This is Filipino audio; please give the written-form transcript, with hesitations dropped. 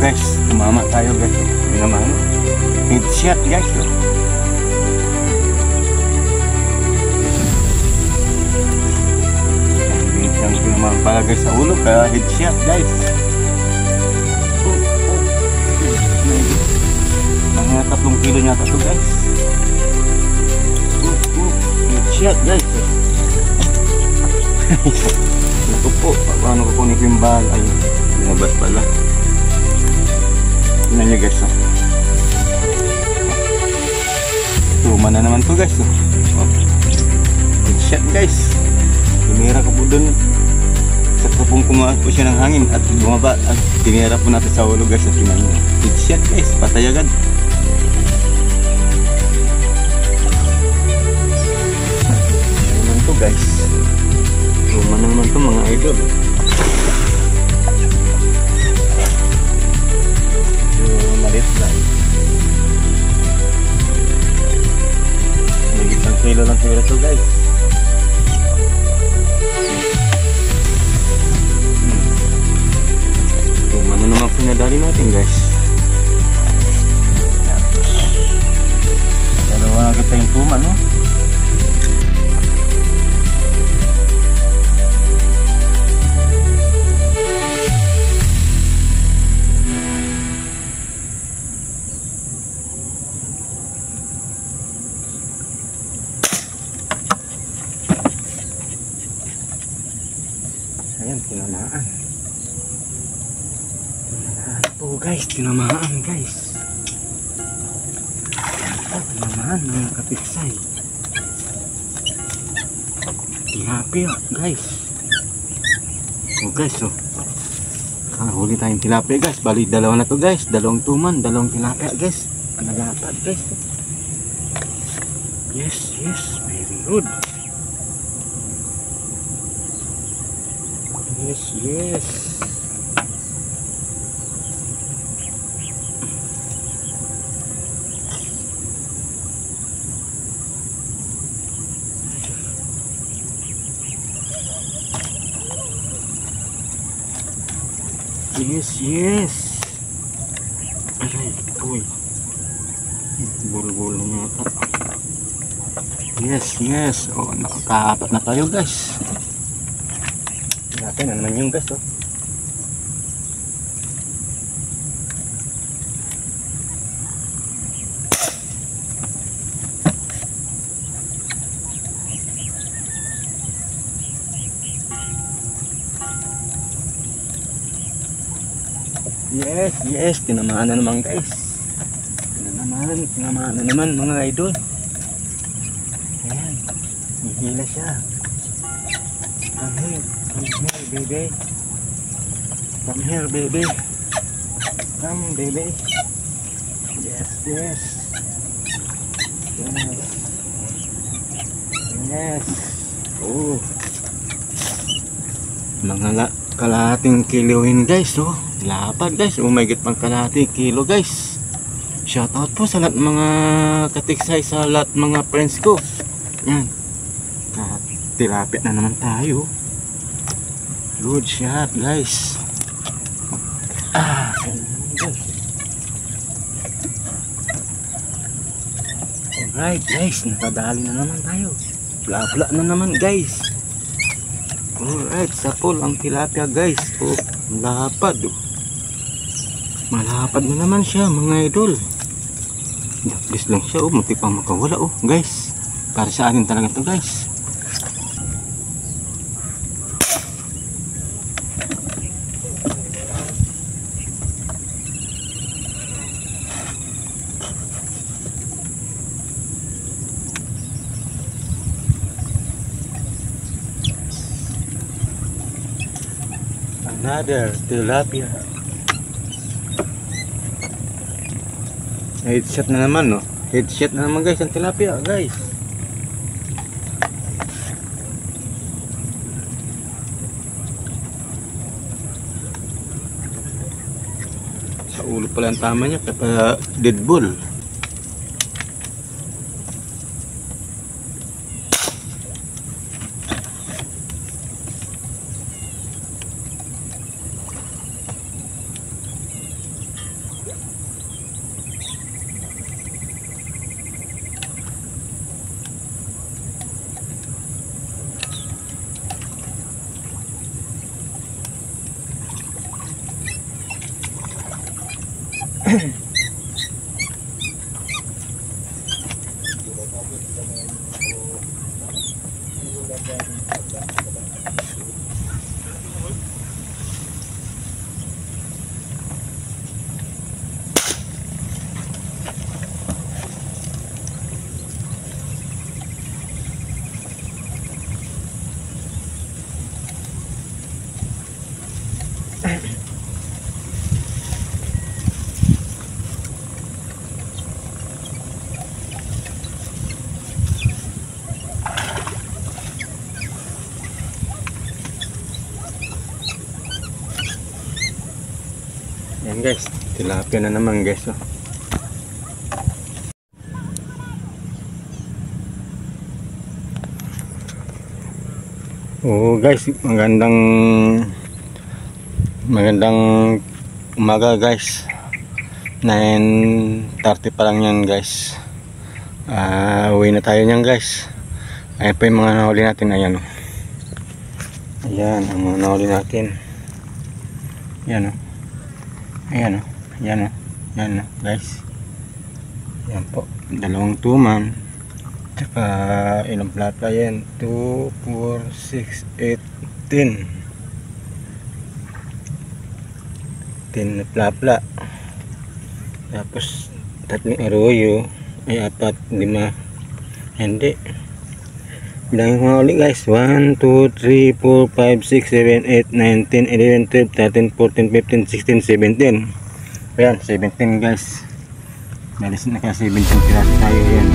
guys, tumama tayo guys. Yun naman, headshot guys. Ang pinamapalagay sa ulo kaya headshot guys. Mga 3 kilo nyata to guys. Headshot guys. Ito po, paano ko kunin yung bal? Ay, binabas pala. Tingnan nyo guys. Tuma na naman to guys. Headshot guys. Tinira ko po dun. Saka pong kumakas po siya ng hangin at bumaba. At tinira po natin sa ulo guys. At tingnan nyo. Headshot guys, patay agad. Ano to guys. Tuma na naman to mga idol. Malit lang. May 1 kilo lang siguro to guys. Tuma na naman pinadali natin guys. Dalawa agad tayong tuma no. Ayan, tinamaan. Tinamaan po guys, tinamaan guys. Ayan po, tinamaan mga kapiksay. Tilapia guys. Oh guys, oh. Huli tayong tilapia guys. Bali, dalawa na to guys. 2 tuman, 2 tilapia guys. Nagapad guys. Yes, yes, very good. Yes, yes. Yes, yes. Aray, uy. Bul-bul na yata. Yes, yes. Oh, nakaka-4 na tayo guys. Natin na naman yung guys, oh. Yes, yes, tinamaan na naman guys. Tinamaan na naman mga idol. Ayan, hihila siya. Come here, baby. Come here, baby. Come, baby. Yes, yes. Yes. Yes. Oh. Mga kalahating kiloin guys, oh. Lapad guys, umigit pang kalahating kilo guys. Shoutout po sa lahat mga katiksay, sa lahat mga friends ko. Yan. Tilapia na naman tayo. Good shot guys. Alright guys, nakadali na naman tayo. Bla-bla na naman guys. Alright, sa pool ang tilapia guys. Oh, lapad. Malapad na naman siya mga idol. Please lang siya, oh, munti pang makawala, oh guys. Para sa atin talaga to guys. Another tilapia. Headshot na naman, no? Headshot na naman guys ang tilapia guys. Sa ulo pala ang tama niya, kaya dead ball. Yan guys, tilapia na naman guys. Oh. Oh guys, magandang umaga guys. 9:30 pa lang yan guys. Uwi na tayo niyan guys. Ayan pa yung mga nahuli natin. Ayan oh. Ayan ang mga nahuli natin. Ayan oh. Ayan o, yan o, yan o guys. Yan po, dalawang tuman. Tsaka ilang plata yan? 2, 4, 6, 8, 10. 10 na plapla. Tapos tatlong arroyo. Ay 4, 5. Hindi. Bilangin ko nga ulit guys. 1, 2, 3, 4, 5, 6, 7, 8, 9, 10, 11, 12, 13, 14, 15, 16, 17. Ayan, 17 guys. Balis na kaya 17 piraso tayo yan.